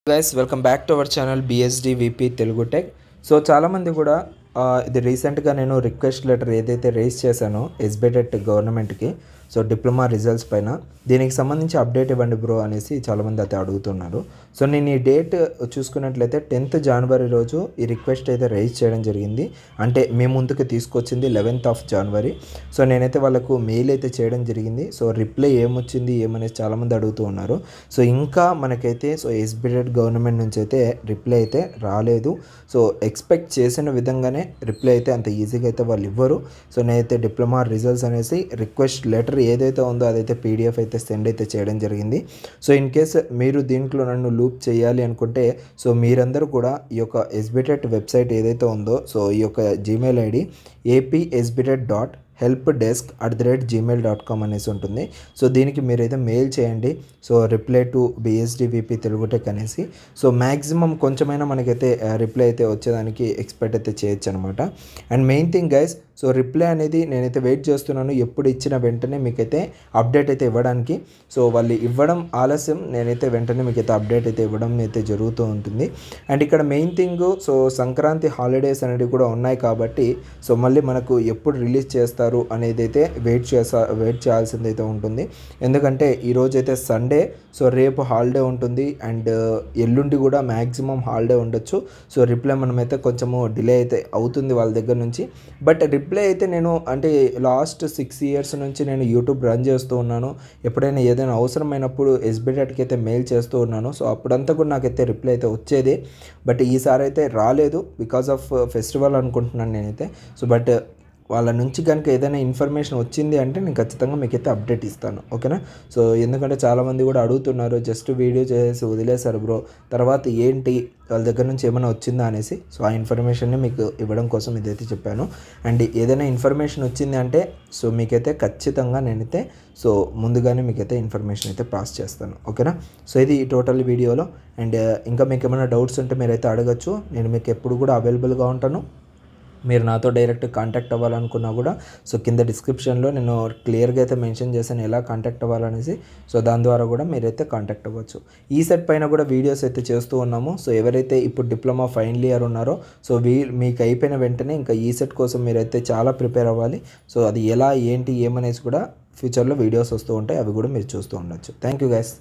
Guys welcome back to our channel BSD VP Telugu tech. So చాలామంది కూడా ఇది రీసెంట్గా నేను రిక్వెస్ట్ లెటర్ ఏదైతే రేస్ చేశానో ఎస్బిటెట్ గవర్నమెంట్కి సో డిప్లొమా రిజల్ట్స్ పైన దీనికి సంబంధించి అప్డేట్ ఇవ్వండి బ్రో అనేసి చాలామంది అయితే అడుగుతున్నారు. సో నేను ఈ డేట్ చూసుకున్నట్లయితే 10th January రోజు ఈ రిక్వెస్ట్ అయితే రేస్ చేయడం జరిగింది. అంటే మీ ముందుకు తీసుకొచ్చింది 11th January. సో నేనైతే వాళ్ళకు మెయిల్ అయితే చేయడం జరిగింది. సో రిప్లై ఏమొచ్చింది ఏమనేసి చాలామంది అడుగుతూ ఉన్నారు. సో ఇంకా మనకైతే సో ఎస్బిటెట్ గవర్నమెంట్ నుంచి అయితే రిప్లై అయితే రాలేదు. సో ఎక్స్పెక్ట్ చేసిన విధంగానే రిప్లై అయితే అంత ఈజీగా అయితే వాళ్ళు ఇవ్వరు. సో నేనైతే డిప్లొమా రిజల్ట్స్ అనేసి రిక్వెస్ట్ లెటర్ ఏదైతే ఉందో అదైతే పీడిఎఫ్ అయితే సెండ్ అయితే చేయడం జరిగింది. సో ఇన్ కేస్ మీరు దీంట్లో నన్ను లూప్ చేయాలి అనుకుంటే సో మీరందరూ కూడా ఈ యొక్క ఎస్బిటెట్ వెబ్సైట్ ఏదైతే ఉందో సో ఈ యొక్క జీమెయిల్ ఐడి apsbdet.helpdesk@gmail.com అనేసి ఉంటుంది. సో దీనికి మీరైతే మెయిల్ చేయండి. So reply to BSD VP Telugu tech అనేసి. సో మ్యాక్సిమం కొంచెమైనా మనకైతే రిప్లై అయితే వచ్చేదానికి ఎక్స్పెక్ట్ అయితే చేయొచ్చు అనమాట. And main thing guys, so reply అనేది నేనైతే వెయిట్ చేస్తున్నాను ఎప్పుడు ఇచ్చిన వెంటనే మీకైతే అప్డేట్ అయితే ఇవ్వడానికి. సో వాళ్ళు ఇవ్వడం ఆలస్యం, నేనైతే వెంటనే మీకైతే అప్డేట్ అయితే ఇవ్వడం అయితే జరుగుతూ ఉంటుంది. అండ్ ఇక్కడ main thing, so Sankranti holidays అనేవి కూడా ఉన్నాయి కాబట్టి సో మళ్ళీ మనకు ఎప్పుడు రిలీజ్ చేస్తారు అనేది అయితే వెయిట్ చేయాల్సింది అయితే ఉంటుంది. ఎందుకంటే ఈరోజు అయితే సండే, సో రేపు హాలిడే ఉంటుంది అండ్ ఎల్లుండి కూడా మ్యాక్సిమం హాలిడే ఉండొచ్చు. సో రిప్లై మనమైతే కొంచెము డిలే అయితే అవుతుంది వాళ్ళ దగ్గర నుంచి. బట్ రిప్లై అయితే నేను అంటే లాస్ట్ 6 years నుంచి నేను యూట్యూబ్ రన్ చేస్తూ ఉన్నాను. ఎప్పుడైనా ఏదైనా అవసరమైనప్పుడు ఎస్బిటెట్కి అయితే మెయిల్ చేస్తూ ఉన్నాను. సో అప్పుడంతా కూడా నాకైతే రిప్లై అయితే వచ్చేది. బట్ ఈసారి అయితే రాలేదు బికాజ్ ఆఫ్ ఫెస్టివల్ అనుకుంటున్నాను నేనైతే. సో బట్ వాళ్ళ నుంచి కనుక ఏదైనా ఇన్ఫర్మేషన్ వచ్చింది అంటే నేను ఖచ్చితంగా మీకైతే అప్డేట్ ఇస్తాను, ఓకేనా. సో ఎందుకంటే చాలామంది కూడా అడుగుతున్నారు, జస్ట్ వీడియో చేసి వదిలేశారు బ్రో, తర్వాత ఏంటి వాళ్ళ దగ్గర నుంచి ఏమైనా వచ్చిందా అనేసి. సో ఆ ఇన్ఫర్మేషన్ని మీకు ఇవ్వడం కోసం ఇదైతే చెప్పాను. అండ్ ఏదైనా ఇన్ఫర్మేషన్ వచ్చింది అంటే సో మీకైతే ఖచ్చితంగా నేనైతే సో ముందుగానే మీకైతే ఇన్ఫర్మేషన్ అయితే పాస్ చేస్తాను, ఓకేనా. సో ఇది టోటల్ వీడియోలో. అండ్ ఇంకా మీకు ఏమైనా డౌట్స్ ఉంటే మీరైతే అడగచ్చు. నేను మీకు ఎప్పుడు కూడా అవైలబుల్గా ఉంటాను. మీరు నాతో డైరెక్ట్ కాంటాక్ట్ అవ్వాలనుకున్నా కూడా సో కింద డిస్క్రిప్షన్లో నేను క్లియర్గా అయితే మెన్షన్ చేశాను ఎలా కాంటాక్ట్ అవ్వాలనేసి. సో దాని ద్వారా కూడా మీరైతే కాంటాక్ట్ అవ్వచ్చు. ఈ సెట్ పైన కూడా వీడియోస్ అయితే చేస్తూ ఉన్నాము. సో ఎవరైతే ఇప్పుడు డిప్లొమా ఫైనల్ ఇయర్ ఉన్నారో సో మీకు అయిపోయిన వెంటనే ఇంకా ఈ సెట్ కోసం మీరైతే చాలా ప్రిపేర్ అవ్వాలి. సో అది ఎలా ఏంటి ఏమనేసి కూడా ఫ్యూచర్లో వీడియోస్ వస్తూ ఉంటాయి, అవి కూడా మీరు చూస్తూ ఉండొచ్చు. Thank you guys.